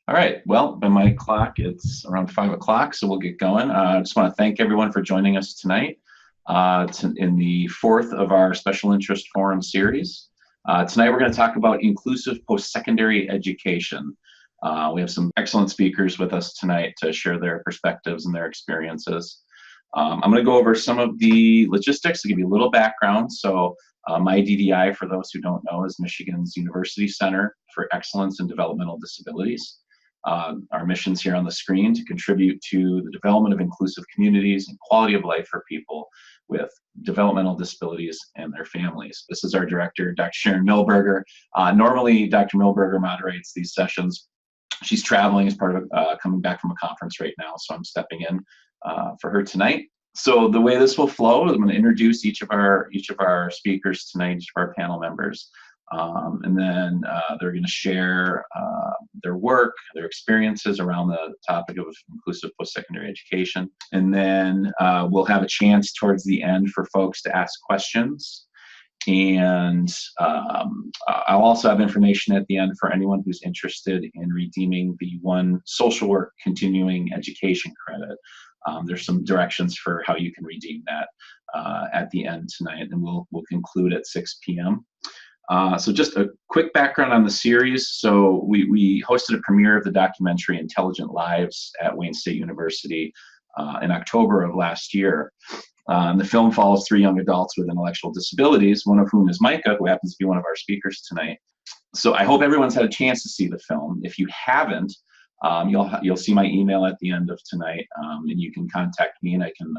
All right, well, by my clock, it's around 5 o'clock, so we'll get going. I just want to thank everyone for joining us tonight in the fourth of our Special Interest Forum series. Tonight, we're going to talk about inclusive post-secondary education. We have some excellent speakers with us tonight to share their perspectives and their experiences. I'm going to go over some of the logistics to give you a little background. So MI-DDI, for those who don't know, is Michigan's University Center for Excellence in Developmental Disabilities. Our missions here on the screen to contribute to the development of inclusive communities and quality of life for people with developmental disabilities and their families. This is our director, Dr. Sharon Milberger. Normally, Dr. Milberger moderates these sessions. She's traveling as part of coming back from a conference right now, so I'm stepping in for her tonight. So the way this will flow, I'm going to introduce each of our speakers tonight, each of our panel members. And then they're going to share their work, their experiences around the topic of inclusive post-secondary education. And then we'll have a chance towards the end for folks to ask questions. And I'll also have information at the end for anyone who's interested in redeeming the one social work continuing education credit. There's some directions for how you can redeem that at the end tonight, and we'll conclude at 6 p.m. So just a quick background on the series. So we hosted a premiere of the documentary Intelligent Lives at Wayne State University in October of last year. And the film follows 3 young adults with intellectual disabilities, one of whom is Micah, who happens to be one of our speakers tonight. So I hope everyone's had a chance to see the film. If you haven't, you'll see my email at the end of tonight, and you can contact me and I can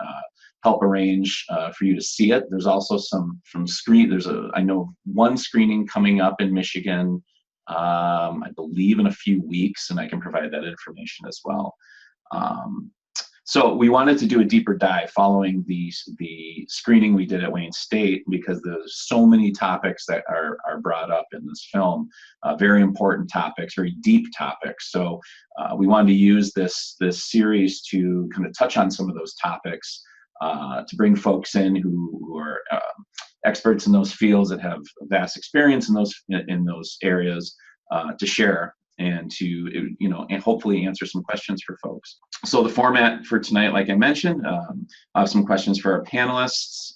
help arrange for you to see it. There's also I know one screening coming up in Michigan, I believe in a few weeks, and I can provide that information as well. So we wanted to do a deeper dive following the screening we did at Wayne State, because there's so many topics that are brought up in this film, very important topics, very deep topics. So we wanted to use this series to kind of touch on some of those topics, to bring folks in who are experts in those fields that have vast experience in those areas, to share and to and hopefully answer some questions for folks. So the format for tonight, like I mentioned, I have some questions for our panelists,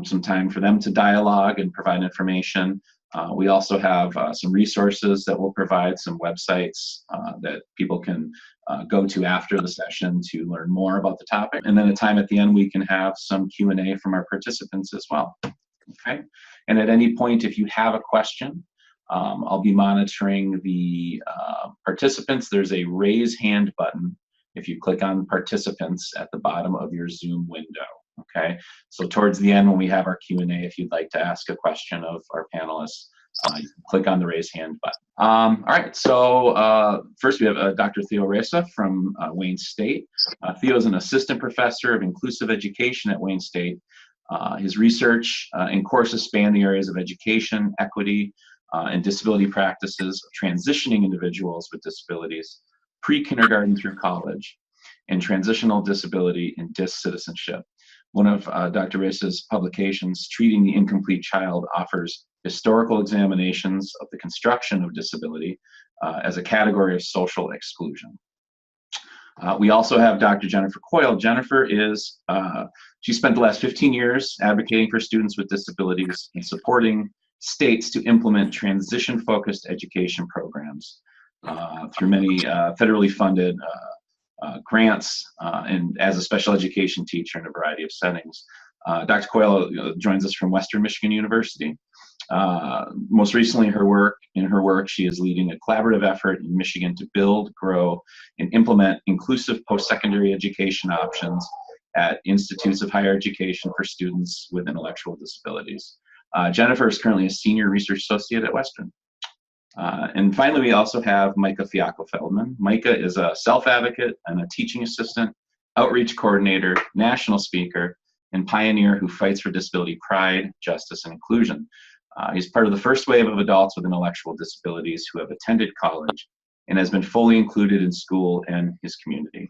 some time for them to dialogue and provide information. We also have some resources that we'll provide, some websites that people can go to after the session to learn more about the topic. And then a time at the end, we can have some Q&A from our participants as well. Okay. And at any point, if you have a question, I'll be monitoring the participants. There's a raise hand button if you click on participants at the bottom of your Zoom window. Okay, so towards the end when we have our Q&A, if you'd like to ask a question of our panelists, you can click on the raise hand button. All right, so first we have Dr. Theo Ressa from Wayne State. Theo is an assistant professor of inclusive education at Wayne State. His research and courses span the areas of education, equity, and disability practices of transitioning individuals with disabilities, pre-kindergarten through college, and transitional disability and DIS citizenship. One of Dr. Ressa's publications, Treating the Incomplete Child, offers historical examinations of the construction of disability as a category of social exclusion. We also have Dr. Jennifer Coyle. Jennifer she spent the last 15 years advocating for students with disabilities and supporting states to implement transition-focused education programs through many federally funded grants and as a special education teacher in a variety of settings. Dr. Coyle joins us from Western Michigan University. Most recently, in her work, she is leading a collaborative effort in Michigan to build, grow, and implement inclusive post-secondary education options at institutes of higher education for students with intellectual disabilities. Jennifer is currently a senior research associate at Western. And finally, we also have Micah Fiacco-Feldman. Micah is a self-advocate and a teaching assistant, outreach coordinator, national speaker, and pioneer who fights for disability pride, justice, and inclusion. He's part of the first wave of adults with intellectual disabilities who have attended college and has been fully included in school and his community.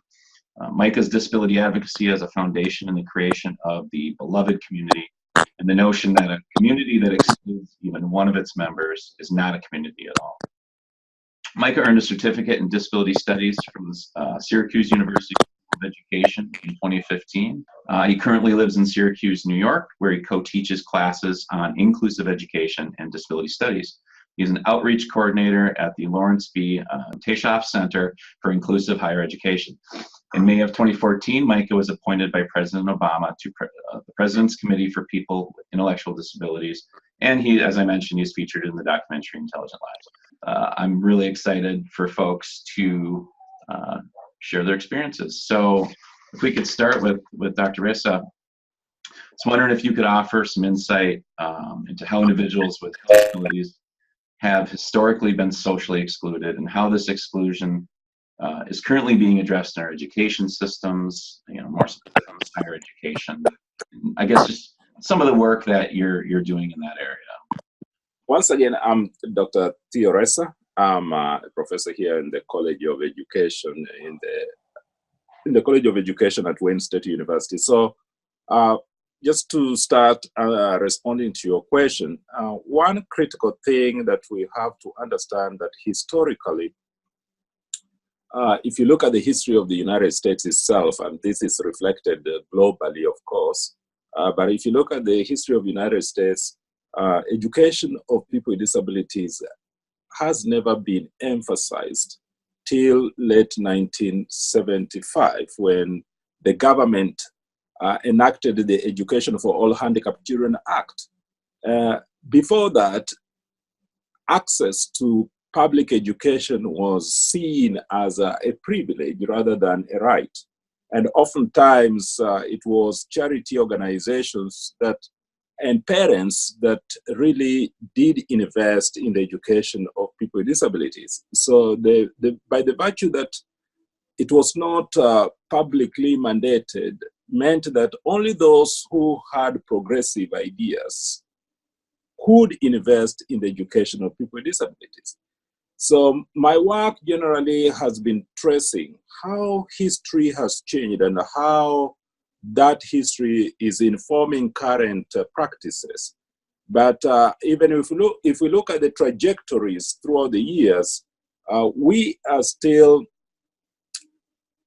Micah's disability advocacy has a foundation in the creation of the beloved community and the notion that a community that excludes even one of its members is not a community at all. Micah earned a certificate in disability studies from Syracuse University of Education in 2015. He currently lives in Syracuse, New York, where he co-teaches classes on inclusive education and disability studies. He's an outreach coordinator at the Lawrence B. Tashoff Center for Inclusive Higher Education. In May of 2014, Micah was appointed by President Obama to the President's Committee for People with Intellectual Disabilities, and he, as I mentioned, he's featured in the documentary Intelligent Lives. I'm really excited for folks to share their experiences. So if we could start with Dr. Ressa, I was wondering if you could offer some insight into how individuals with disabilities have historically been socially excluded and how this exclusion is currently being addressed in our education systems, more specifically higher education. I guess just some of the work that you're doing in that area. Once again, I'm Dr. Theo Ressa. I'm a professor here in the College of Education in the College of Education at Wayne State University. So just to start responding to your question, one critical thing that we have to understand that historically, if you look at the history of the United States itself, and this is reflected globally, of course, but if you look at the history of the United States, education of people with disabilities has never been emphasized till late 1975, when the government enacted the Education for All Handicapped Children Act. Before that, access to public education was seen as a privilege rather than a right. And oftentimes it was charity organizations and parents that really did invest in the education of people with disabilities. So by the virtue that it was not publicly mandated, meant that only those who had progressive ideas could invest in the education of people with disabilities. So my work generally has been tracing how history has changed and how that history is informing current practices. But even if we look at the trajectories throughout the years, we are still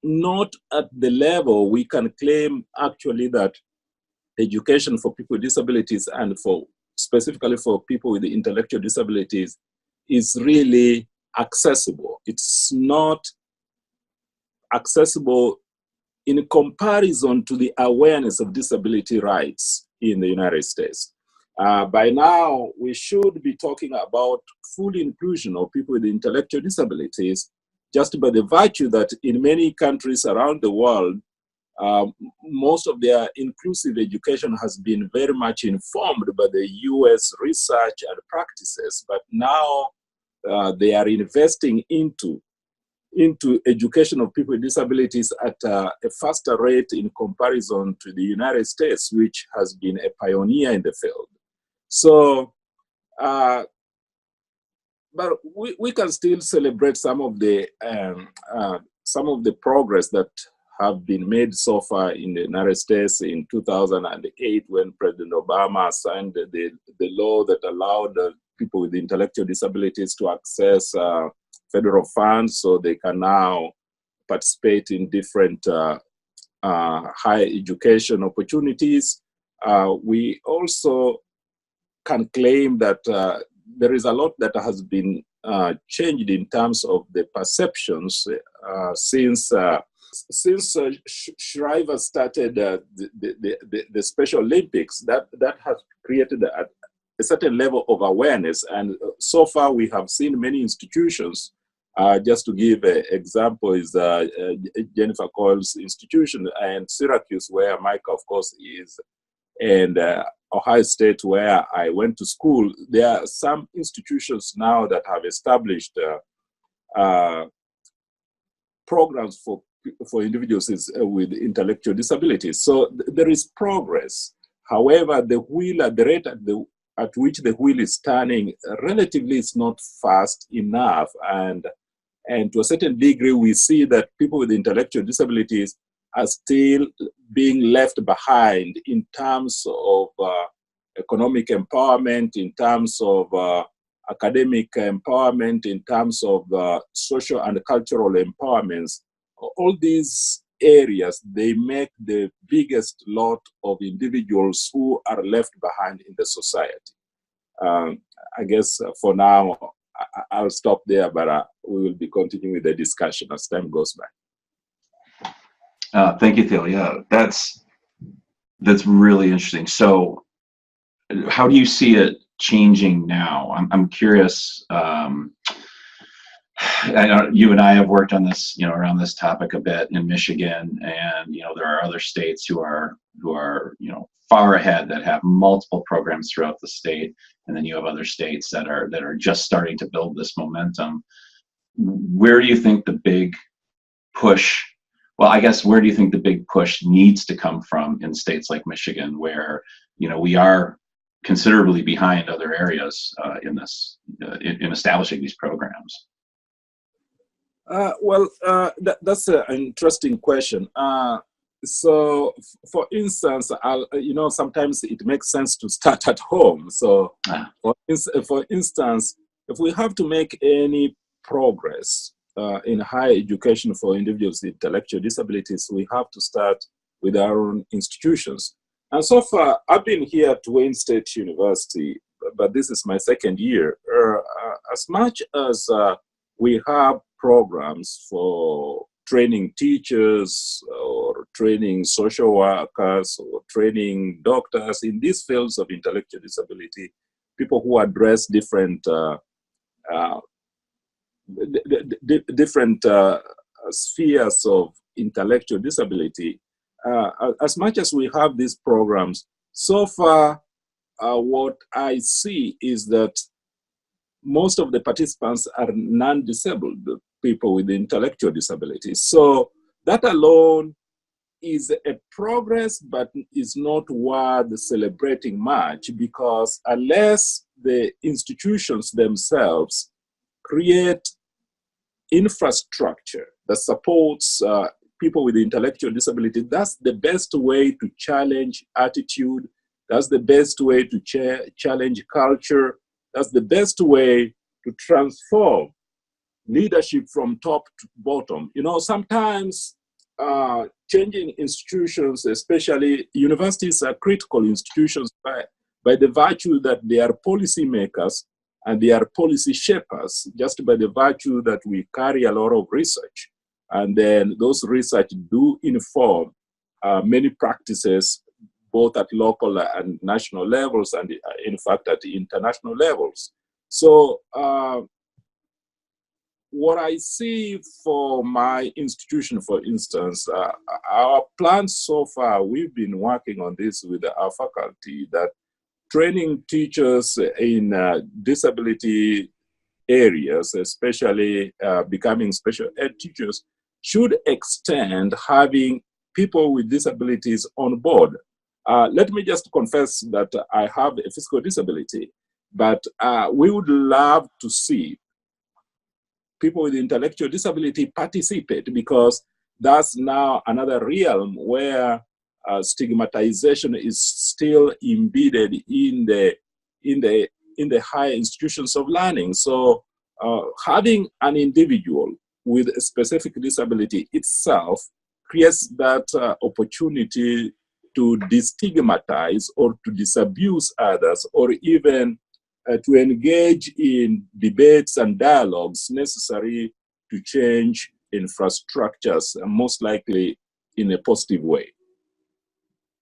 not at the level we can claim actually that education for people with disabilities and specifically for people with intellectual disabilities is really accessible. It's not accessible in comparison to the awareness of disability rights in the United States. By now, we should be talking about full inclusion of people with intellectual disabilities, just by the virtue that in many countries around the world, most of their inclusive education has been very much informed by the US research and practices, but now they are investing into education of people with disabilities at a faster rate in comparison to the United States, which has been a pioneer in the field. So, but we can still celebrate some of the progress that have been made so far in the United States. In 2008, when President Obama signed the law that allowed people with intellectual disabilities to access federal funds, so they can now participate in different higher education opportunities. We also can claim that there is a lot that has been changed in terms of the perceptions since Shriver started the Special Olympics. That has created a certain level of awareness, and so far we have seen many institutions. Just to give an example, is Jennifer Cole's institution and Syracuse, where Mike, of course, is, and Ohio State, where I went to school. There are some institutions now that have established programs for individuals with intellectual disabilities. So there is progress. However, the rate at which the wheel is turning relatively is not fast enough, and to a certain degree, we see that people with intellectual disabilities are still being left behind in terms of economic empowerment, in terms of academic empowerment, in terms of social and cultural empowerments. All these areas, they make the biggest lot of individuals who are left behind in the society. I guess for now, I'll stop there, but we will be continuing with the discussion as time goes by. Thank you, Theo. Yeah, that's really interesting. So how do you see it changing now? I'm curious. I know you and I have worked on this, around this topic a bit in Michigan, and there are other states who are far ahead, that have multiple programs throughout the state, and then you have other states that are just starting to build this momentum. Where do you think the big push? Well, I guess where do you think the big push needs to come from in states like Michigan, where we are considerably behind other areas in this in establishing these programs? That's an interesting question. So, for instance, sometimes it makes sense to start at home. So, for instance, if we have to make any progress in higher education for individuals with intellectual disabilities, we have to start with our own institutions. And so far, I've been here at Wayne State University, but this is my second year. As much as we have programs for training teachers or training social workers or training doctors in these fields of intellectual disability, people who address different spheres of intellectual disability. As much as we have these programs, so far what I see is that most of the participants are non-disabled people with intellectual disabilities. So that alone is a progress, but is not worth celebrating much, because unless the institutions themselves create infrastructure that supports people with intellectual disability, that's the best way to challenge attitude. That's the best way to challenge culture. That's the best way to transform leadership from top to bottom. Sometimes changing institutions, especially universities, are critical institutions by the virtue that they are policymakers and they are policy shapers, just by the virtue that we carry a lot of research. And then those research do inform many practices, both at local and national levels, and in fact at international levels. So what I see for my institution, for instance, our plans so far, we've been working on this with our faculty, that training teachers in disability areas, especially becoming special ed teachers, should extend having people with disabilities on board. Let me just confess that I have a physical disability, but we would love to see people with intellectual disability participate, because that's now another realm where stigmatization is still embedded in the higher institutions of learning. So having an individual with a specific disability itself creates that opportunity to destigmatize or to disabuse others, or even to engage in debates and dialogues necessary to change infrastructures, most likely in a positive way.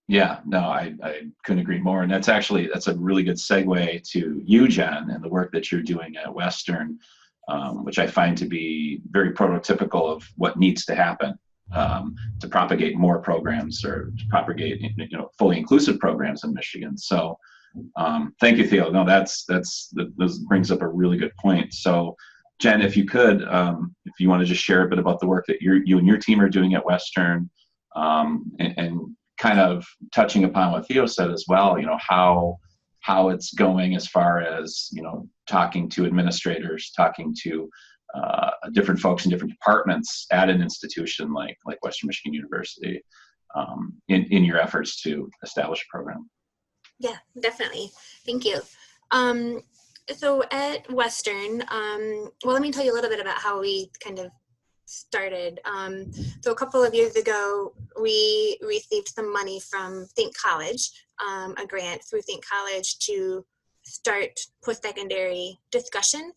Yeah, no, I couldn't agree more. And that's a really good segue to you, Jen, and the work that you're doing at Western, which I find to be very prototypical of what needs to happen to propagate more programs, or to propagate fully inclusive programs in Michigan. So thank you, Theo. No, this brings up a really good point. So Jen, if you could, if you want to just share a bit about the work that you and your team are doing at Western, and kind of touching upon what Theo said as well, how it's going as far as, talking to administrators, talking to different folks in different departments at an institution like Western Michigan University, in your efforts to establish a program. Yeah, definitely. Thank you. So at Western, well, let me tell you a little bit about how we kind of started. So a couple of years ago, we received some money from Think College, a grant through Think College to start post-secondary discussion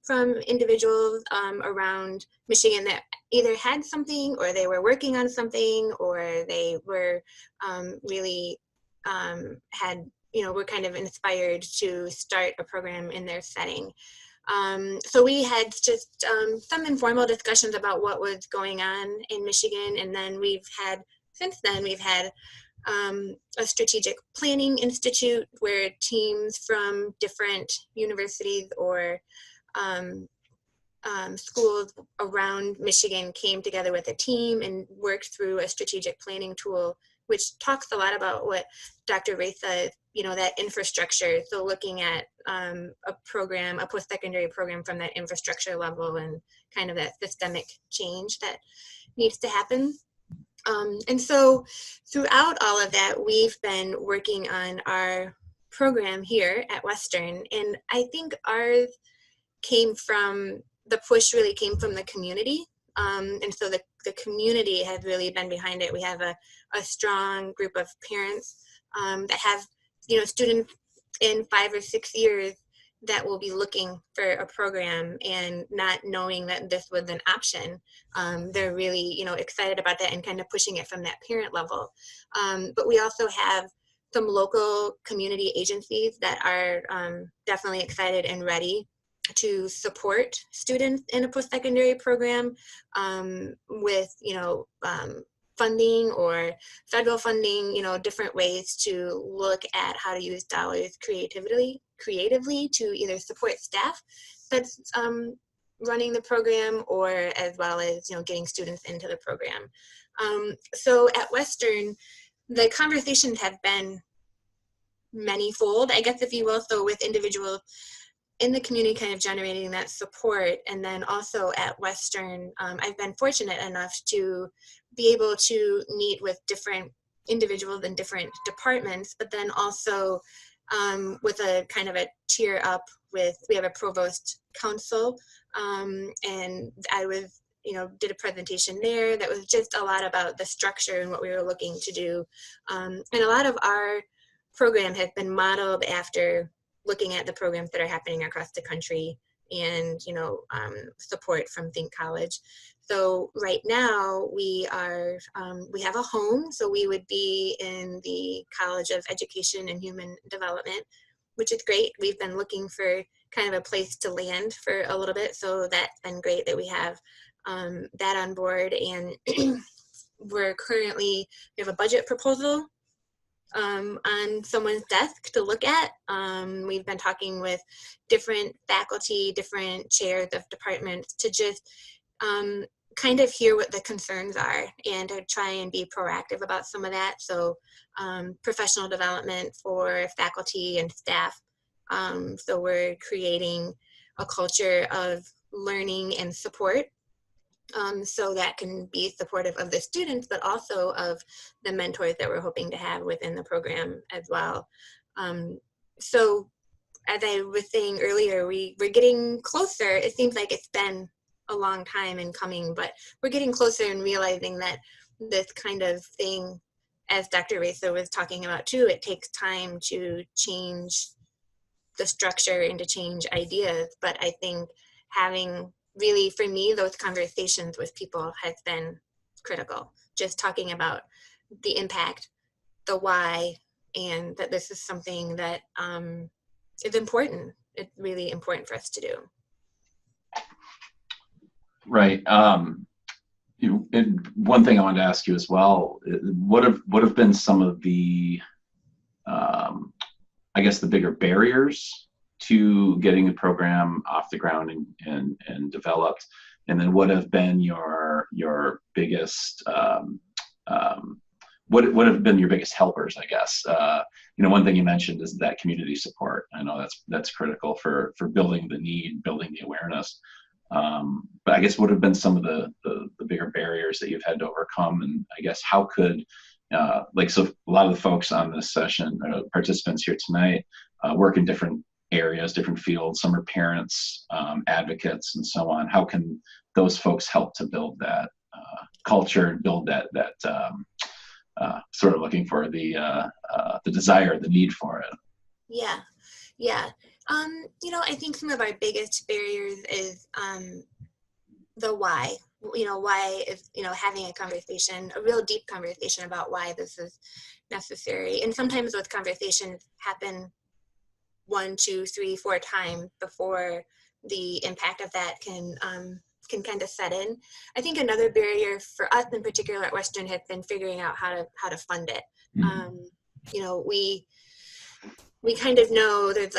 from individuals around Michigan that either had something or they were working on something or they were really had, were kind of inspired to start a program in their setting. So we had just some informal discussions about what was going on in Michigan, and then since then we've had a strategic planning institute where teams from different universities or schools around Michigan came together with a team and worked through a strategic planning tool, which talks a lot about what Dr. Ray said, that infrastructure. So looking at a post-secondary program from that infrastructure level and kind of that systemic change that needs to happen. And so throughout all of that, we've been working on our program here at Western. And I think ours the push really came from the community. And so the community has really been behind it. We have a strong group of parents that have, students in 5 or 6 years that will be looking for a program and not knowing that this was an option. They're really, excited about that and kind of pushing it from that parent level. But we also have some local community agencies that are definitely excited and ready to support students in a post-secondary program with, funding or federal funding, different ways to look at how to use dollars creatively to either support staff that's running the program or as well as, getting students into the program. So at Western, the conversations have been manyfold, I guess, if you will. So with individuals in the community kind of generating that support. And then also at Western, I've been fortunate enough to be able to meet with different individuals in different departments, but then also with a kind of a tier up we have a provost council. And I was, did a presentation there that was just a lot about the structure and what we were looking to do. And a lot of our program has been modeled after looking at the programs that are happening across the country and, support from Think College. So right now we have a home. So we would be in the College of Education and Human Development, which is great. We've been looking for kind of a place to land for a little bit. So that's been great that we have that on board. And we have a budget proposal on someone's desk to look at. We've been talking with different faculty, different chairs of departments to just kind of hear what the concerns are and to try and be proactive about some of that. So professional development for faculty and staff. So we're creating a culture of learning and support. So that can be supportive of the students, but also of the mentors that we're hoping to have within the program as well. So as I was saying earlier, we're getting closer. It seems like it's been a long time in coming, but we're getting closer and realizing that this kind of thing, as Dr. Reza was talking about too, it takes time to change the structure and to change ideas. But I think having really, for me, those conversations with people has been critical. Just talking about the impact, the why, and that this is something that is important. It's really important for us to do. Right. And one thing I wanted to ask you as well, what have been some of the, I guess, the bigger barriers to getting the program off the ground and developed? And then what have been your biggest, what have been your biggest helpers, I guess? One thing you mentioned is that community support. I know that's critical for building the need, building the awareness. But I guess what have been some of the bigger barriers that you've had to overcome? And I guess how could, so a lot of the folks on this session, participants here tonight, work in different areas, different fields. Some are parents, advocates, and so on. How can those folks help to build that culture, build that sort of looking for the desire, the need for it? Yeah, yeah. I think some of our biggest barriers is the why. Why is, having a conversation, a real deep conversation about why this is necessary. And sometimes those conversations happen 1, 2, 3, 4 times before the impact of that can kind of set in. I think another barrier for us in particular at Western has been figuring out how to fund it. We kind of know there's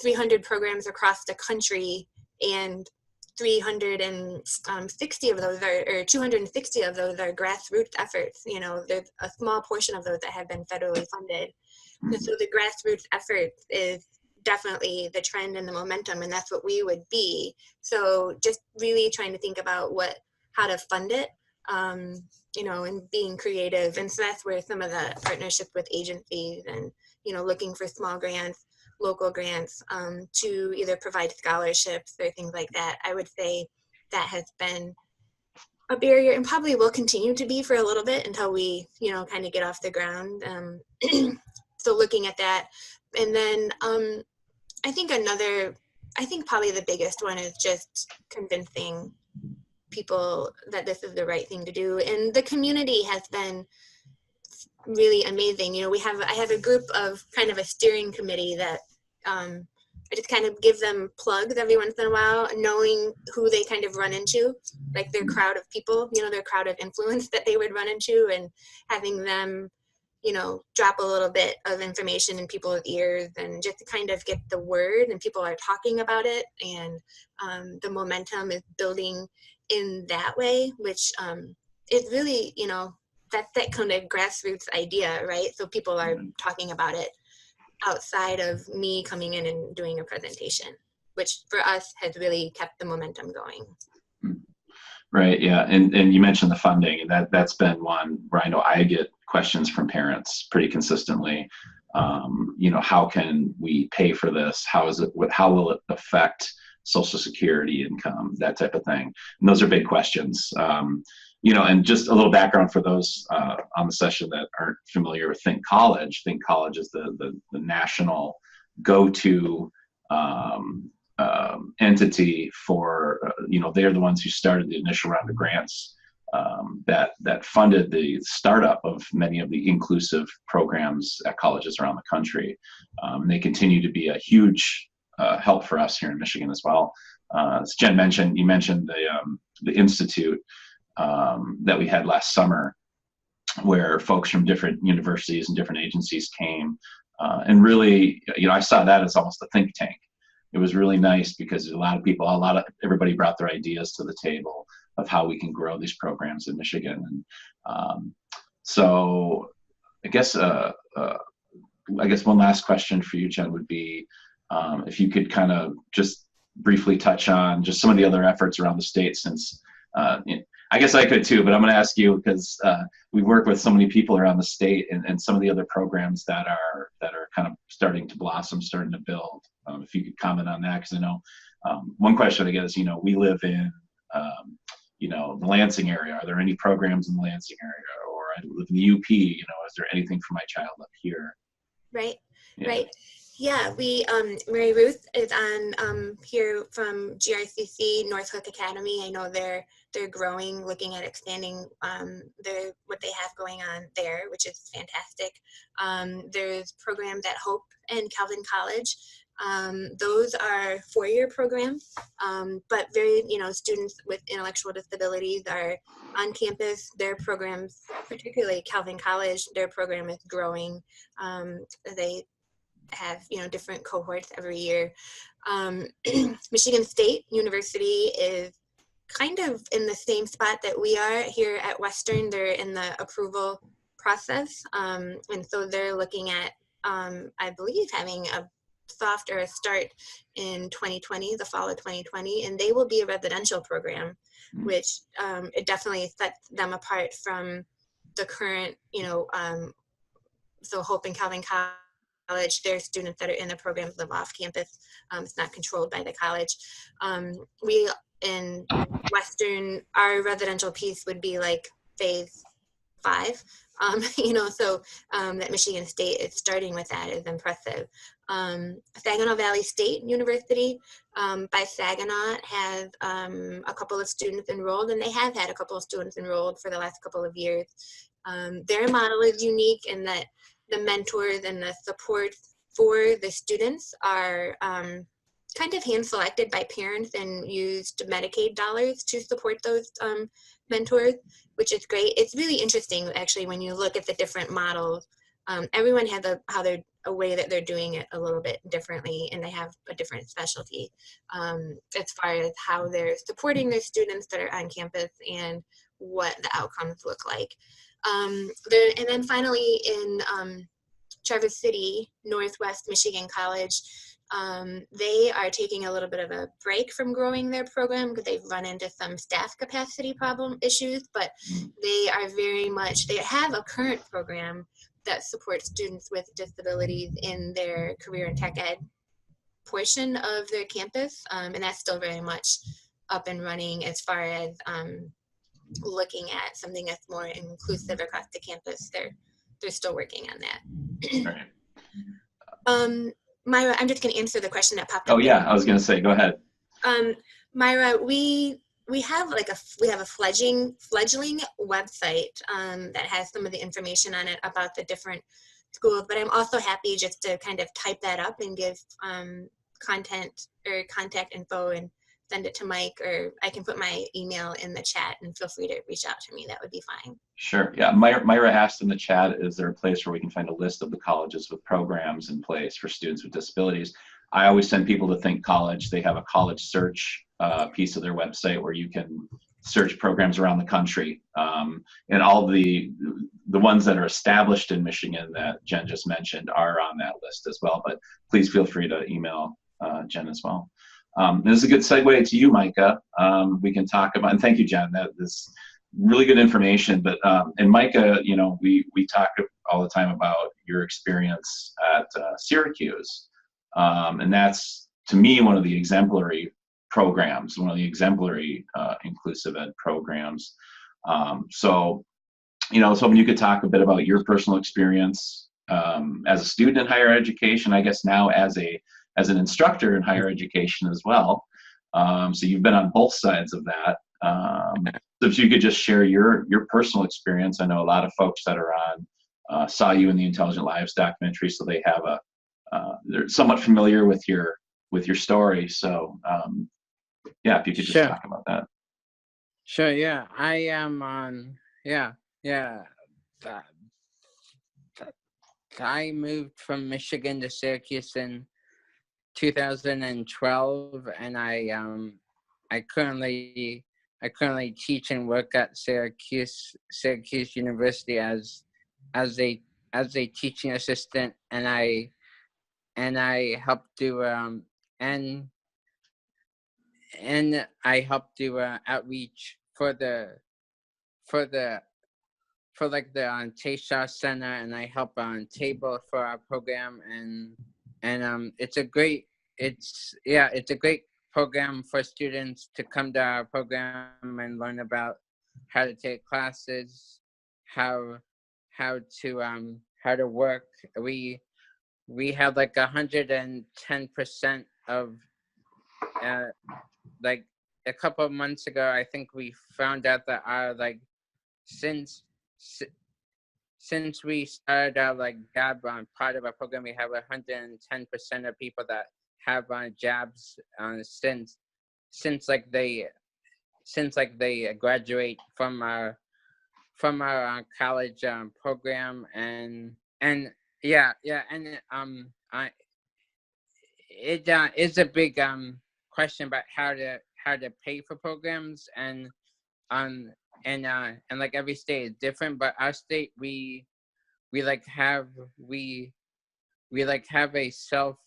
300 programs across the country, and 360 of those or 260 of those are grassroots efforts. There's a small portion of those that have been federally funded. And so the grassroots effort is definitely the trend and the momentum, and that's what we would be. So just really trying to think about how to fund it, and being creative. And so that's where some of the partnership with agencies and, looking for small grants, local grants, to either provide scholarships or things like that. I would say that has been a barrier and probably will continue to be for a little bit until we, kind of get off the ground. So looking at that. And then I think probably the biggest one is just convincing people that this is the right thing to do. And the community has been really amazing. I have a group of kind of a steering committee that I just kind of give them plugs every once in a while, knowing who they kind of run into, like their crowd of people, their crowd of influence that they would run into, and having them, drop a little bit of information in people's ears, and just to kind of get the word, and people are talking about it, and the momentum is building in that way, which is really, that's that kind of grassroots idea, right? So people are talking about it outside of me coming in and doing a presentation, which for us has really kept the momentum going. Right, yeah, and you mentioned the funding, and that's been one where I know I get questions from parents pretty consistently. How can we pay for this? How will it affect Social Security income, that type of thing? And those are big questions. And just a little background for those on the session that aren't familiar with Think College. Think College is the national go-to entity for, they're the ones who started the initial round of grants that funded the startup of many of the inclusive programs at colleges around the country. They continue to be a huge help for us here in Michigan as well. As Jen mentioned, you mentioned the institute that we had last summer, where folks from different universities and different agencies came, and really, I saw that as almost a think tank. It was really nice because everybody brought their ideas to the table of how we can grow these programs in Michigan. And so I guess one last question for you, Jen, would be if you could kind of just briefly touch on just some of the other efforts around the state, since I guess I could too, but I'm going to ask you because we work with so many people around the state, and some of the other programs that are kind of starting to blossom, starting to build. If you could comment on that, because I know one question I get is, we live in the Lansing area. Are there any programs in the Lansing area? Or I live in the UP. Is there anything for my child up here? Right. Yeah. Right. Yeah, we Mary Ruth is on here from GRCC North Hook Academy. I know they're growing, looking at expanding what they have going on there, which is fantastic. There's programs at Hope and Calvin College. Those are 4-year programs, but very, students with intellectual disabilities are on campus. Their programs, particularly Calvin College, their program is growing. They have, different cohorts every year. Michigan State University is kind of in the same spot that we are here at Western. They're in the approval process. And so they're looking at, I believe, having a soft or a start in 2020, the fall of 2020, and they will be a residential program, which it definitely sets them apart from the current, so Hope and Calvin college. There are students that are in the programs live off campus. It's not controlled by the college. We in Western, our residential piece would be like phase 5. So that Michigan State is starting with that is impressive. Saginaw Valley State University by Saginaw has a couple of students enrolled, and they have had a couple of students enrolled for the last couple of years. Their model is unique in that the mentors and the support for the students are kind of hand selected by parents and used Medicaid dollars to support those mentors, which is great. It's really interesting actually when you look at the different models. Everyone has a way that they're doing it a little bit differently, and they have a different specialty as far as how they're supporting their students that are on campus and what the outcomes look like. And then finally in Traverse City, Northwest Michigan College, they are taking a little bit of a break from growing their program because they've run into some staff capacity issues, but they are they have a current program that supports students with disabilities in their career and tech ed portion of their campus, and that's still very much up and running as far as looking at something that's more inclusive across the campus. They're still working on that. Right. Myra, I'm just going to answer the question that popped up. Oh yeah, I was going to say, go ahead. Myra, we have a fledgling website that has some of the information on it about the different schools, but I'm also happy just to kind of type that up and give content or contact info and send it to Mike, or I can put my email in the chat and feel free to reach out to me. That would be fine. Sure. Yeah. Myra asked in the chat, is there a place where we can find a list of the colleges with programs in place for students with disabilities? I always send people to Think College. They have a college search piece of their website where you can search programs around the country. And all the ones that are established in Michigan that Jen just mentioned are on that list as well. But please feel free to email Jen as well. This is a good segue to you, Micah. We can talk about, and thank you, Jen. That is really good information. But and Micah, we talk all the time about your experience at Syracuse, and that's to me one of the exemplary programs, one of the exemplary inclusive ed programs. So I was hoping you could talk a bit about your personal experience as a student in higher education. I guess now as an instructor in higher education as well. So you've been on both sides of that. So if you could just share your personal experience. I know a lot of folks that are on saw you in the Intelligent Lives documentary, so they have they're somewhat familiar with your story. So yeah, if you could just talk about that. Sure. Yeah, I am on. Yeah. I moved from Michigan to Syracuse in 2012, and I currently teach and work at Syracuse University as a teaching assistant, and I help do and I help do outreach for the Tayshaw Center, and I help on table for our program, and it's a great program for students to come to our program and learn about how to take classes, how to work. We have like 110% of like a couple of months ago, I think we found out that our since we started our job part of our program, we have 110% of people that have jobs since they graduate from our college program, and it is a big question about how to pay for programs, and like every state is different, but our state we have a self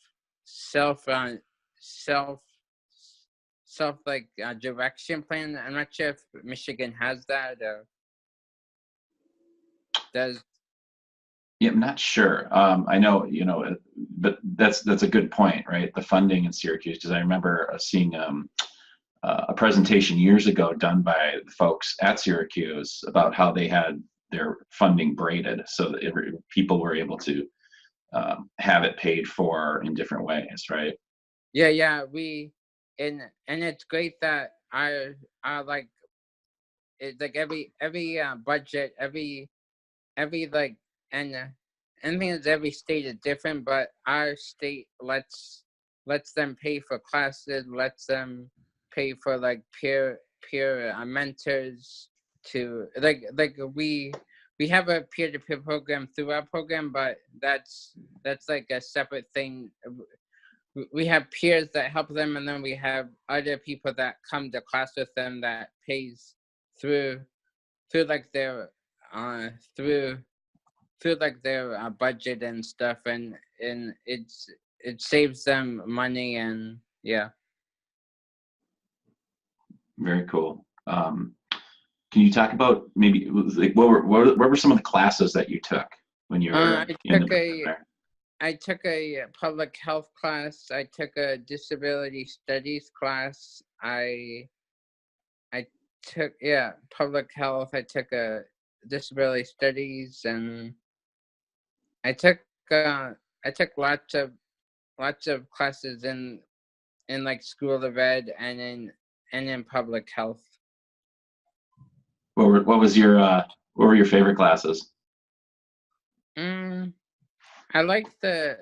direction plan. I'm not sure if Michigan has that, or does. Yeah, I'm not sure. I know, but that's a good point, right? The funding in Syracuse, because I remember seeing a presentation years ago done by the folks at Syracuse about how they had their funding braided so that people were able to have it paid for in different ways, right? Yeah, and it's great that I like it's like every budget, every like and anything is every state is different, but our state lets them pay for classes, lets them pay for like peer mentors to like we have a peer-to-peer program through our program, but that's like a separate thing. We have peers that help them, and then we have other people that come to class with them that pays through like their through like their budget and stuff, and it saves them money, and yeah. Very cool. Can you talk about maybe like what were some of the classes that you took when you were in the program there? I took a public health class. I took a disability studies class. I took public health. I took a disability studies, and I took lots of classes in like School of Ed and in public health. What were your favorite classes? I like the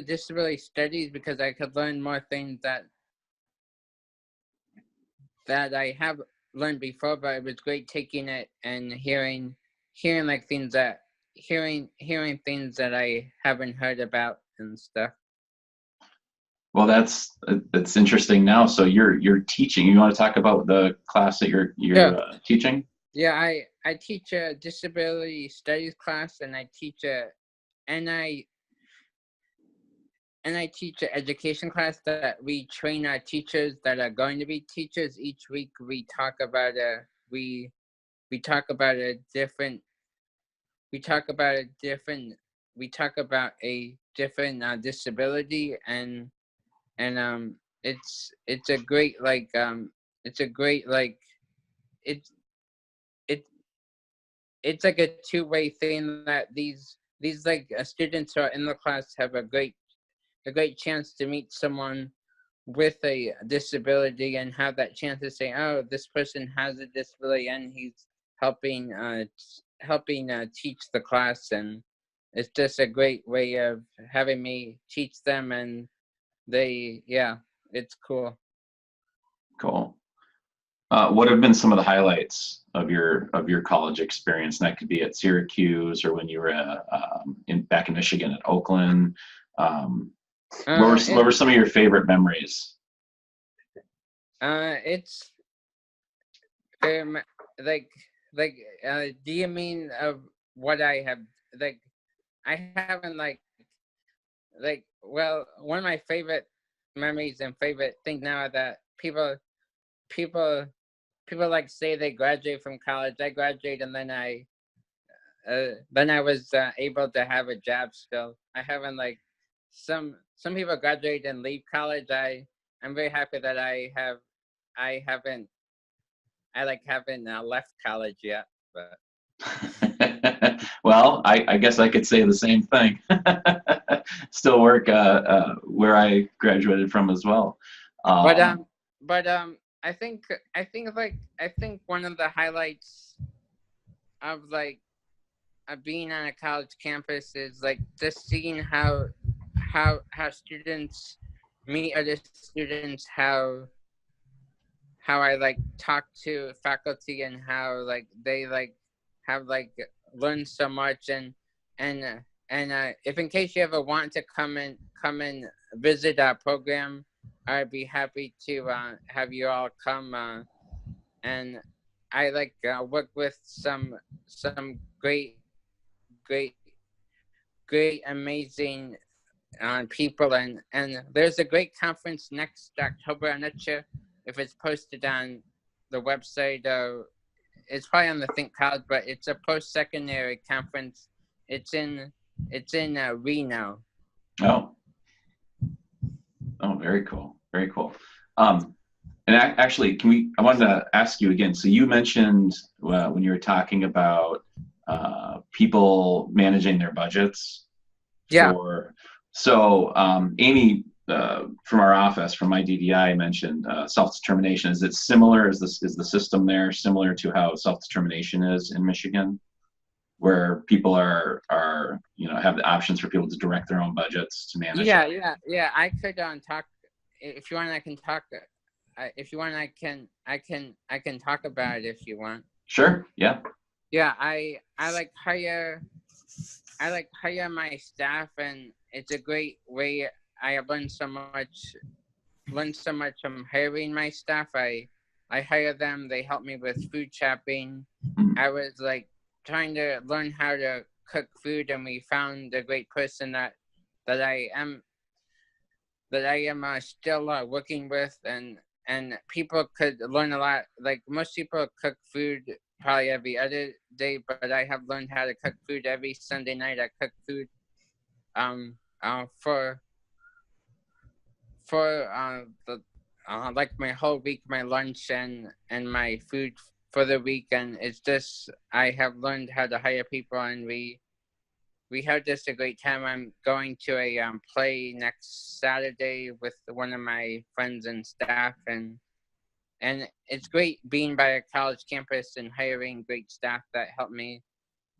disability studies because I could learn more things that I have learned before, but it was great taking it and hearing like things that hearing things that I haven't heard about and stuff. Well, that's interesting now. So you're teaching. You want to talk about the class that you're teaching? Yeah, I teach a disability studies class, and I teach I teach an education class that we train our teachers that are going to be teachers. Each week we talk about a different disability, and it's a great it's like a two-way thing that these like students who are in the class have a great chance to meet someone with a disability and have that chance to say, oh, this person has a disability, and he's helping teach the class. And it's just a great way of having me teach them, and it's cool. Cool. What have been some of the highlights of your college experience? And that could be at Syracuse or when you were back in Michigan at Oakland. What were some of your favorite memories? It's do you mean of what I have I haven't well, one of my favorite memories and favorite things now are that people like say they graduate from college. I graduated, and then I was able to have a job still. I haven't some people graduate and leave college. I'm very happy that I haven't left college yet, but well, I guess I could say the same thing. Still work where I graduated from as well. But I think one of the highlights of being on a college campus is just seeing how students meet other students, how I talk to faculty, and how they have learned so much, and if in case you ever want to come and visit our program, I'd be happy to have you all come, and I work with some great amazing people, and there's a great conference next October. I'm not sure if it's posted on the website. It's probably on the Think College, but it's a post-secondary conference it's in Reno. Oh. Oh, very cool. Very cool. And actually, I wanted to ask you again. So you mentioned when you were talking about people managing their budgets. Yeah. So Amy from our office, from MI-DDI, mentioned self-determination. Is it similar? Is the system there similar to how self-determination is in Michigan, where people are have the options for people to direct their own budgets to manage? Yeah. I could talk if you want. I can talk. If you want, I can talk about it if you want. Sure. Yeah. Yeah. I hire my staff, and it's a great way. I have learned so much from hiring my staff. I hire them. They help me with food shopping. I was trying to learn how to cook food, and we found a great person that I am still working with, and people could learn a lot. Most people cook food probably every other day, but I have learned how to cook food every Sunday night. I cook food for my whole week, my lunch and my food for the week. And it's just, I have learned how to hire people, and we had just a great time. I'm going to a play next Saturday with one of my friends and staff, and it's great being by a college campus and hiring great staff that help me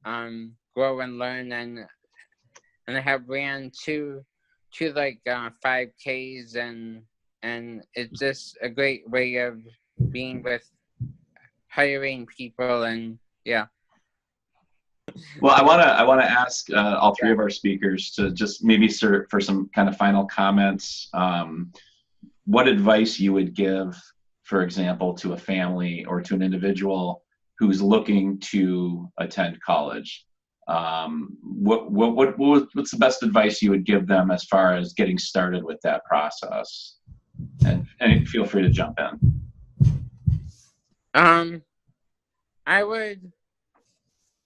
grow and learn. And I have ran two 5Ks, and it's just a great way of being with hiring people. And yeah. Well, I want to ask all three of our speakers to just maybe for some kind of final comments, what advice you would give, for example, to a family or to an individual who's looking to attend college. What's the best advice you would give them as far as getting started with that process? And feel free to jump in.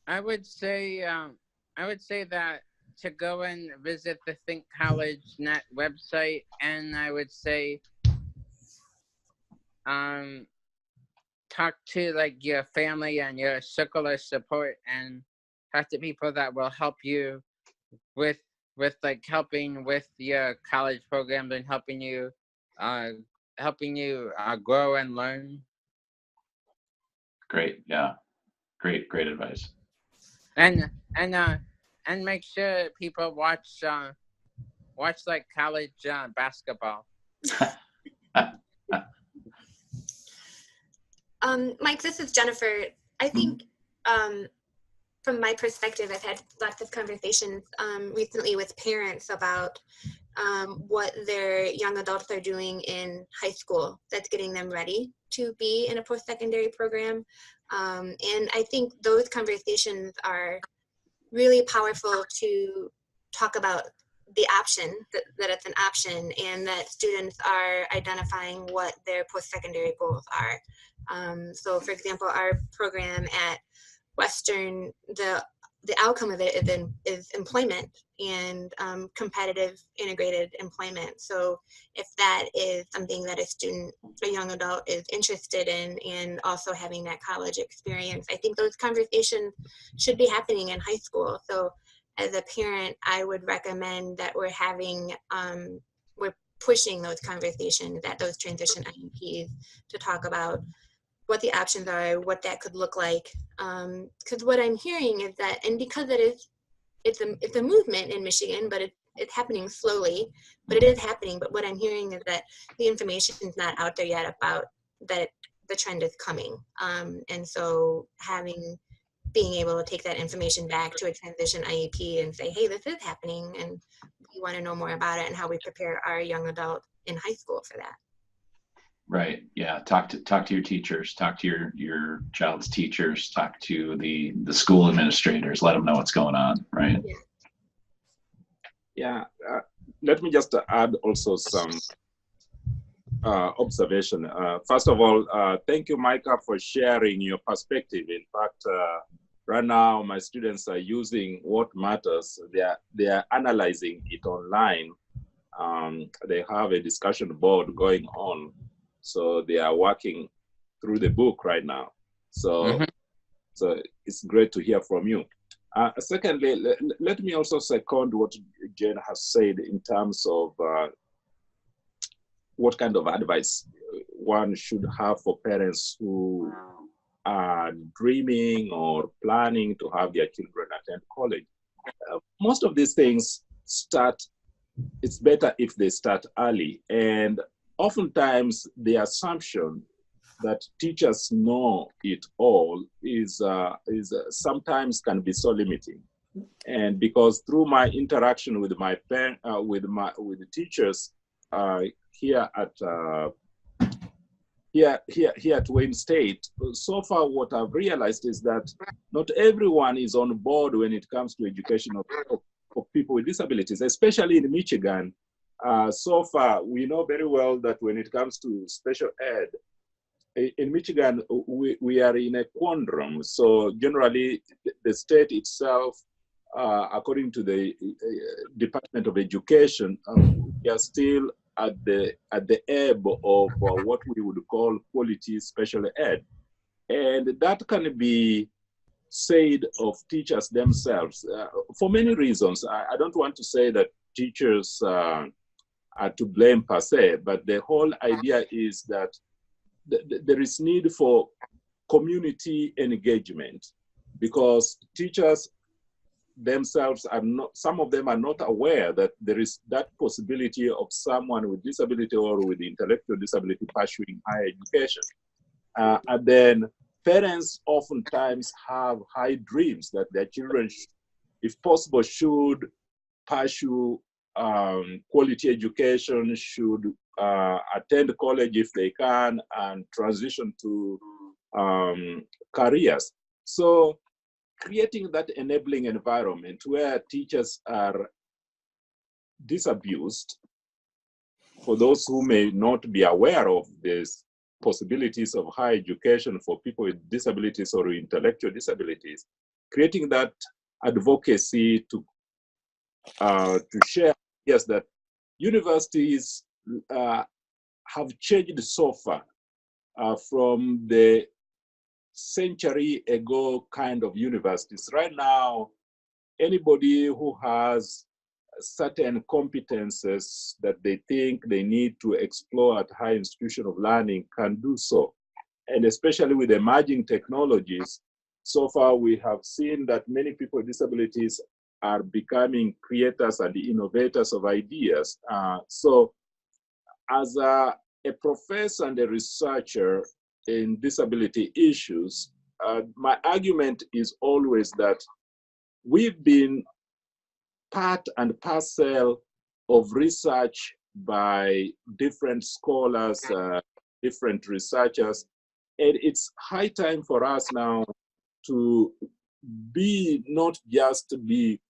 I would say that to go and visit the Think College Net website, and I would say talk to your family and your circle of support, and talk to people that will help you with helping with your college programs and helping you grow and learn. Great. Yeah. Great advice. And make sure people watch college basketball. Mike, this is Jennifer. I think from my perspective, I've had lots of conversations recently with parents about what their young adults are doing in high school that's getting them ready to be in a post-secondary program. And I think those conversations are really powerful to talk about the option, that it's an option, and that students are identifying what their post-secondary goals are. So for example, our program at Western, the outcome of it is employment and competitive integrated employment. So if that is something that a young adult is interested in, and also having that college experience, I think those conversations should be happening in high school. So as a parent, I would recommend that we're pushing those conversations at those transition IEPs to talk about what the options are, what that could look like. Because what I'm hearing is that, and because it's a movement in Michigan, but it's happening slowly, but it is happening. But what I'm hearing is that the information is not out there yet about that the trend is coming. And so being able to take that information back to a transition IEP and say, hey, this is happening, and we want to know more about it and how we prepare our young adult in high school for that. Right. Yeah. Talk to your teachers. Talk to your child's teachers. Talk to the school administrators. Let them know what's going on. Right. Yeah. Let me just add also some observation. First of all, thank you, Micah, for sharing your perspective. In fact, Right now, my students are using What Matters. They are analyzing it online. They have a discussion board going on. So they are working through the book right now. So, so it's great to hear from you. Secondly, let me also second what Jane has said in terms of what kind of advice one should have for parents who are dreaming or planning to have their children attend college. Most of these things start, it's better if they start early. And oftentimes the assumption that teachers know it all is sometimes can be so limiting. And because through my interaction with my with the teachers here at Wayne State, so far what I've realized is that not everyone is on board when it comes to education of people with disabilities, especially in Michigan. So far, we know very well that when it comes to special ed, in Michigan, we are in a quandrum. So generally, the state itself, according to the Department of Education, we are still at the ebb of what we would call quality special ed. And that can be said of teachers themselves for many reasons. I don't want to say that teachers are to blame per se, but the whole idea is that there is need for community engagement, because teachers themselves are not, some of them are not aware that there is that possibility of someone with disability or with intellectual disability pursuing higher education. And then parents oftentimes have high dreams that their children, if possible, should pursue quality education, should attend college if they can, and transition to careers. So creating that enabling environment where teachers are disabused, for those who may not be aware of these possibilities of higher education for people with disabilities or intellectual disabilities, creating that advocacy to share, yes, that universities have changed so far from the century ago kind of universities. Right now, anybody who has certain competences that they think they need to explore at high institution of learning can do so. And especially with emerging technologies, so far we have seen that many people with disabilities are becoming creators and innovators of ideas. So as a professor and a researcher in disability issues, my argument is always that we've been part and parcel of research by different scholars, different researchers, and it's high time for us now to be not just be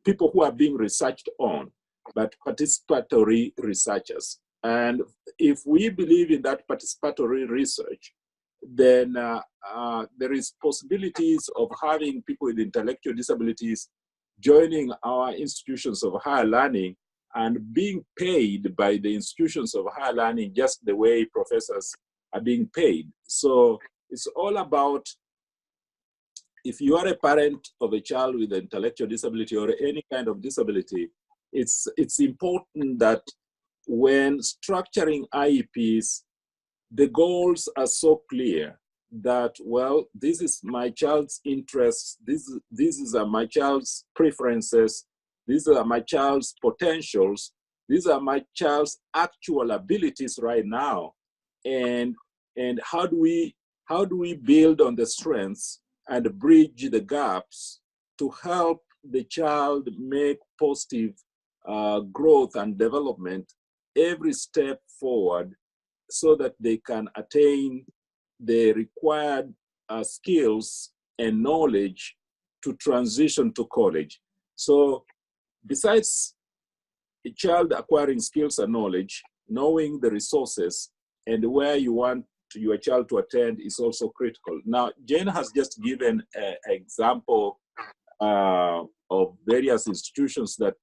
people who are being researched on, but participatory researchers. And if we believe in that participatory research, then there is possibilities of having people with intellectual disabilities joining our institutions of higher learning and being paid by the institutions of higher learning just the way professors are being paid. So it's all about, if you are a parent of a child with an intellectual disability or any kind of disability, it's important that when structuring IEPs, the goals are so clear that, well, this is my child's interests, these are my child's preferences, these are my child's potentials, these are my child's actual abilities right now, and how do we build on the strengths and bridge the gaps to help the child make positive growth and development every step forward, so that they can attain the required skills and knowledge to transition to college. So besides a child acquiring skills and knowledge, knowing the resources and where you want your child to attend is also critical. Now, Jane has just given an example of various institutions that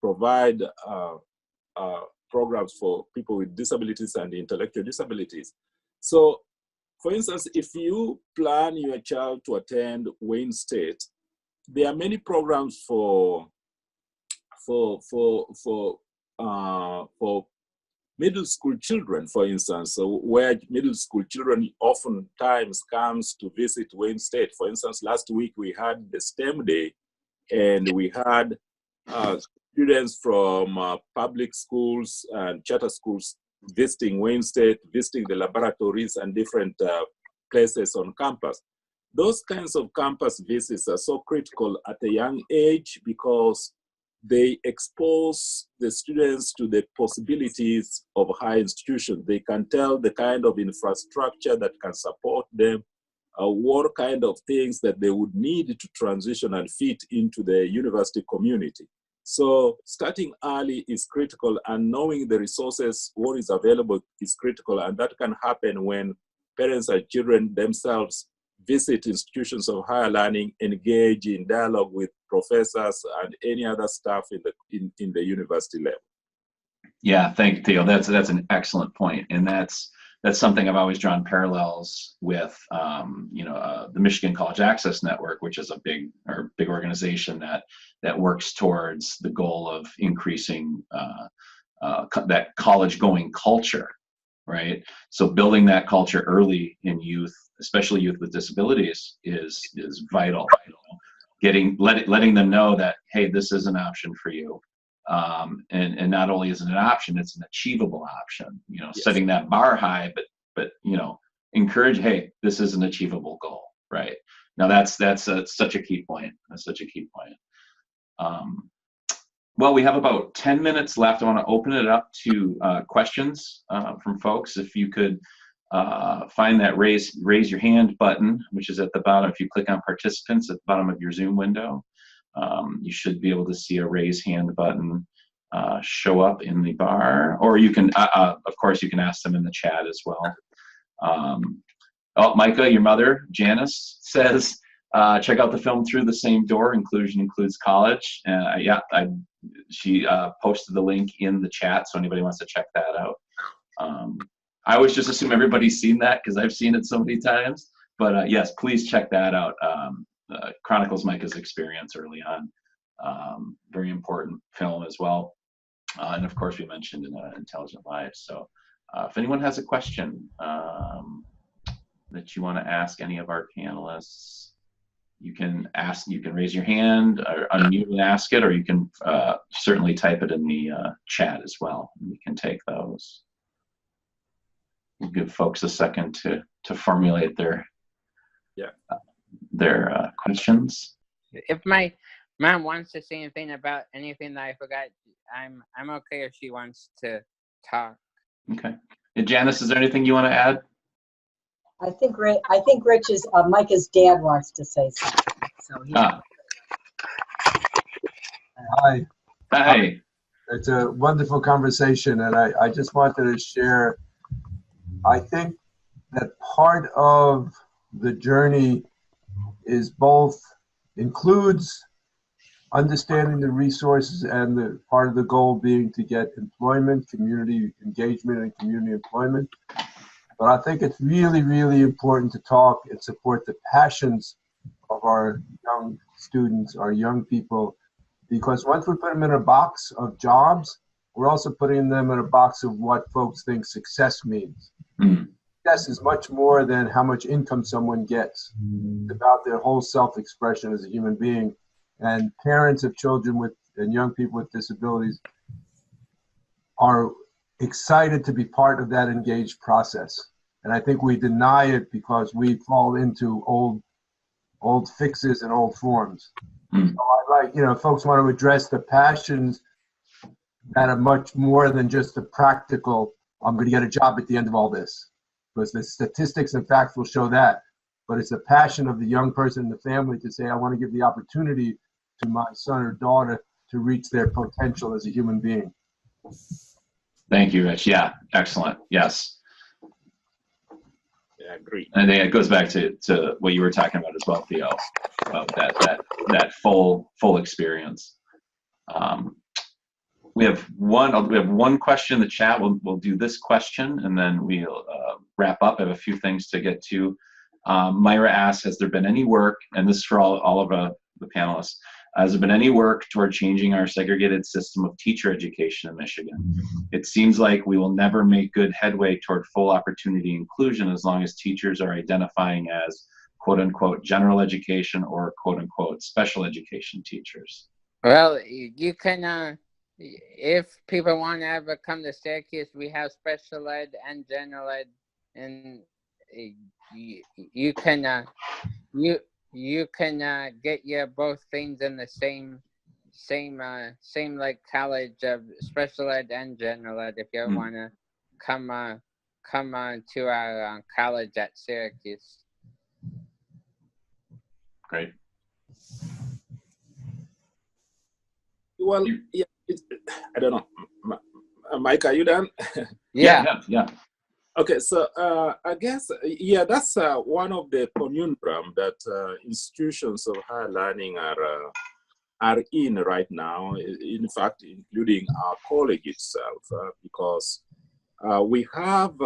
provide programs for people with disabilities and intellectual disabilities. So, for instance, if you plan your child to attend Wayne State, there are many programs for middle school children, for instance, so where middle school children oftentimes comes to visit Wayne State. For instance, last week we had the STEM Day, and we had students from public schools and charter schools visiting Wayne State, visiting the laboratories and different places on campus. Those kinds of campus visits are so critical at a young age because they expose the students to the possibilities of higher institutions. They can tell the kind of infrastructure that can support them, what kind of things that they would need to transition and fit into the university community. So starting early is critical, and knowing the resources, what is available is critical, and that can happen when parents and children themselves visit institutions of higher learning, engage in dialogue with professors and any other staff in the university level. Yeah, thank you, Theo. That's an excellent point, and that's something I've always drawn parallels with. The Michigan College Access Network, which is a big organization that works towards the goal of increasing that college-going culture. Right. So building that culture early in youth, especially youth with disabilities, is vital. Letting them know that, hey, this is an option for you. And not only is it an option, it's an achievable option. Yes. Setting that bar high, but encourage, hey, this is an achievable goal. Right. Now that's such a key point. That's such a key point. Well, we have about 10 minutes left. I want to open it up to questions from folks. If you could find that raise your hand button, which is at the bottom. If you click on participants at the bottom of your Zoom window, you should be able to see a raise hand button show up in the bar. Or you can, of course, you can ask them in the chat as well. Micah, your mother, Janice, says, check out the film Through the Same Door, Inclusion Includes College. She posted the link in the chat, so anybody wants to check that out. I always just assume everybody's seen that because I've seen it so many times. But yes, please check that out. Chronicles Micah's experience early on. Very important film as well. And of course, we mentioned in Intelligent Lives. So if anyone has a question that you want to ask any of our panelists, you can raise your hand or unmute and ask it, or you can certainly type it in the chat as well. We can take those. We'll give folks a second to formulate their questions. If my mom wants to say anything about anything that I forgot, I'm okay if she wants to talk. Okay. And Janice, is there anything you want to add? I think Rich is Micah's dad wants to say something. So Hi. Hi. It's a wonderful conversation, and I just wanted to share. I think that part of the journey is includes understanding the resources, and the part of the goal being to get employment, community engagement, and community employment. But I think it's really, really important to talk and support the passions of our young students, our young people, because once we put them in a box of jobs, we're also putting them in a box of what folks think success means. Mm. Success is much more than how much income someone gets. It's about their whole self-expression as a human being. And parents of children and young people with disabilities are excited to be part of that engaged process. And I think we deny it because we fall into old fixes and old forms. Mm. So I like, folks want to address the passions that are much more than just the practical, I'm going to get a job at the end of all this. Because the statistics and facts will show that. But it's the passion of the young person and the family to say, I want to give the opportunity to my son or daughter to reach their potential as a human being. Thank you, Rich. Yeah, excellent. Yes. I agree. And I think it goes back to what you were talking about as well, Theo, about that full experience. We have one question in the chat. We'll do this question and then we'll wrap up. I have a few things to get to. Myra asks, has there been any work, and this is for all of the panelists, has there been any work toward changing our segregated system of teacher education in Michigan? It seems like we will never make good headway toward full opportunity inclusion as long as teachers are identifying as quote unquote general education or quote unquote special education teachers. Well, you can, if people want to ever come to Syracuse, we have special ed and general ed, and you can get your both things in the same like college of special ed and general ed if you want to come to our college at Syracuse. Great. Well, yeah, I don't know. Mike, are you done? Yeah. Okay, so I guess, yeah, that's one of the conundrum that institutions of higher learning are in right now, in fact, including our college itself, because we have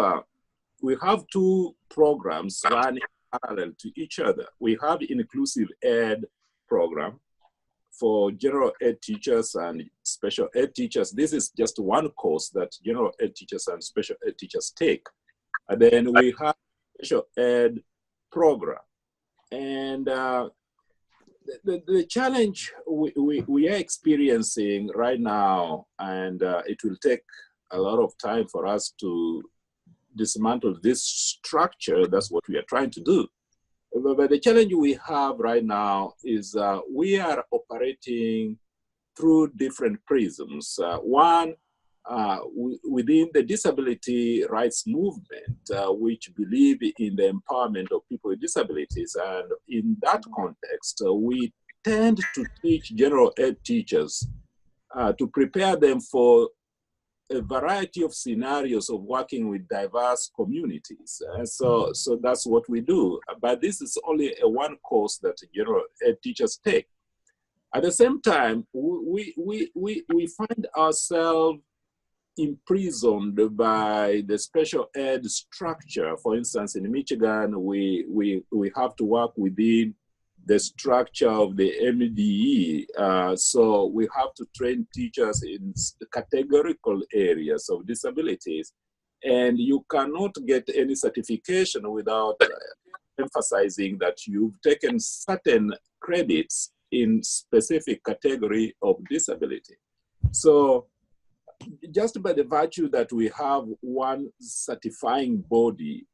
two programs running parallel to each other. We have Inclusive Ed program for general ed teachers and special ed teachers. This is just one course that general ed teachers and special ed teachers take. And then we have special ed program. And the challenge we are experiencing right now, and it will take a lot of time for us to dismantle this structure. That's what we are trying to do. But the challenge we have right now is we are operating through different prisms. One, within the disability rights movement, which believe in the empowerment of people with disabilities. And in that context, we tend to teach general ed teachers to prepare them for a variety of scenarios of working with diverse communities. So that's what we do. But this is only a one course that general ed teachers take. At the same time, we find ourselves imprisoned by the special ed structure. For instance, in Michigan, we have to work within the structure of the MI-DDI. So we have to train teachers in categorical areas of disabilities. And you cannot get any certification without emphasizing that you've taken certain credits in specific category of disability. So just by the virtue that we have one certifying body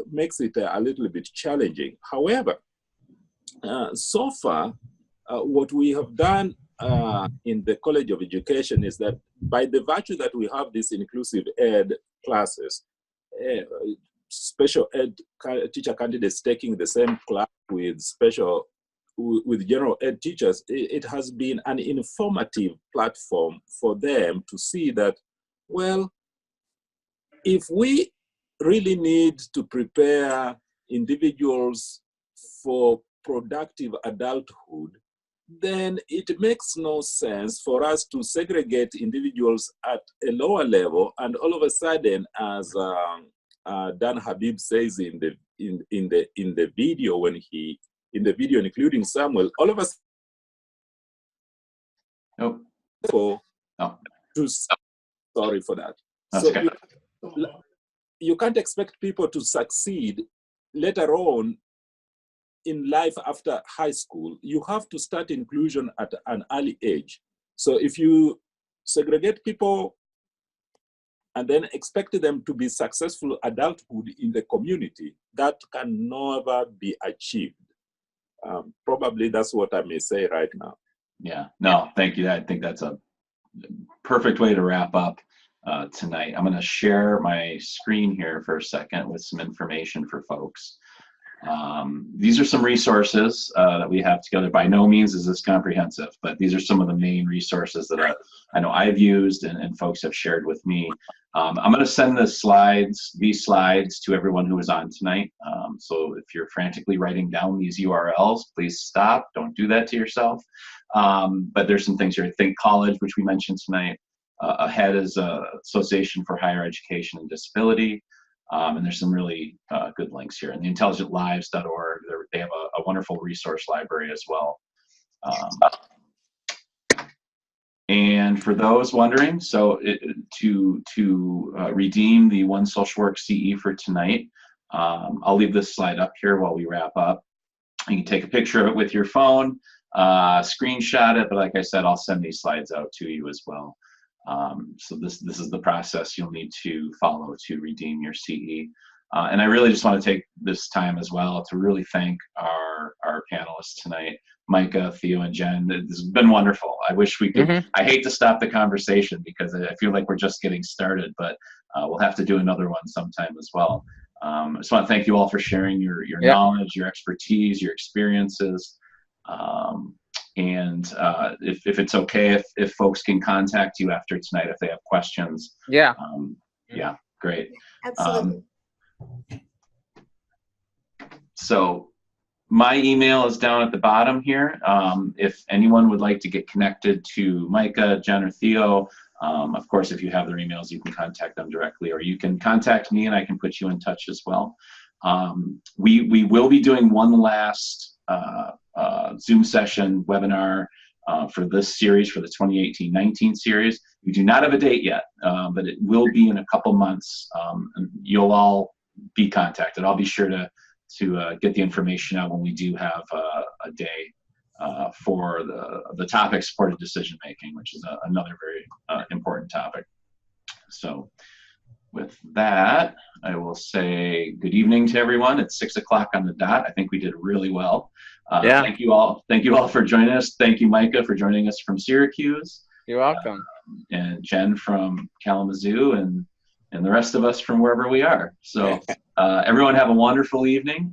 makes it a little bit challenging. However, so far, what we have done in the College of Education is that by the virtue that we have these inclusive ed classes, special ed teacher candidates taking the same class with general ed teachers, it has been an informative platform for them to see that, well, if we really need to prepare individuals for productive adulthood, then it makes no sense for us to segregate individuals at a lower level, and all of a sudden, as Dan Habib says in the video, including Samuel, all of us. Sorry for that. That's so okay. you can't expect people to succeed later on in life after high school. You have to start inclusion at an early age. So if you segregate people and then expect them to be successful adulthood in the community, that can never be achieved. Probably that's what I may say right now. Yeah, no, thank you. I think that's a perfect way to wrap up tonight. I'm going to share my screen here for a second with some information for folks. These are some resources that we have together. By no means is this comprehensive, but these are some of the main resources that I know I've used and folks have shared with me. I'm going to send these slides to everyone who is on tonight. So if you're frantically writing down these URLs, please stop. Don't do that to yourself. But there's some things here. Think College, which we mentioned tonight. AHEAD is Association for Higher Education and Disability. And there's some really good links here. And the intelligentlives.org, they have a wonderful resource library as well. And for those wondering, so to redeem the One Social Work CE for tonight, I'll leave this slide up here while we wrap up. You can take a picture of it with your phone, screenshot it, but like I said, I'll send these slides out to you as well. So this is the process you'll need to follow to redeem your CE. And I really just want to take this time as well to really thank our panelists tonight, Micah, Theo, and Jen. This has been wonderful. I wish we could, I hate to stop the conversation because I feel like we're just getting started, but we'll have to do another one sometime as well. I just want to thank you all for sharing your knowledge, your expertise, your experiences. And if it's okay, if folks can contact you after tonight if they have questions. Yeah. Yeah, great. Absolutely. So my email is down at the bottom here. If anyone would like to get connected to Micah, Jen, or Theo, of course, if you have their emails, you can contact them directly, or you can contact me and I can put you in touch as well. We will be doing one last Zoom session webinar for this series, for the 2018-19 series. We do not have a date yet, but it will be in a couple months. And you'll all be contacted. I'll be sure to get the information out when we do have a day for the topic supported decision making, which is another very important topic. So with that, I will say good evening to everyone. It's 6 o'clock on the dot. I think we did really well. Thank you all. Thank you all for joining us. Thank you, Micah, for joining us from Syracuse. You're welcome. And Jen from Kalamazoo, and the rest of us from wherever we are. So everyone have a wonderful evening.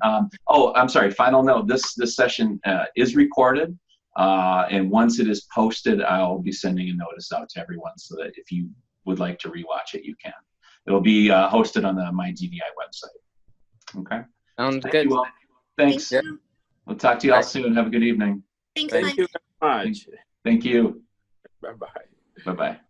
Oh, I'm sorry, final note, this session is recorded. And once it is posted, I'll be sending a notice out to everyone so that if you would like to rewatch it, you can. It'll be hosted on the MI-DDI website. Okay. Sounds Thank good. you all. Thanks. Thank you. We'll talk to you all soon. Have a good evening. Thanks, Thank Mike. you very much. Thank you. Bye-bye. Bye-bye.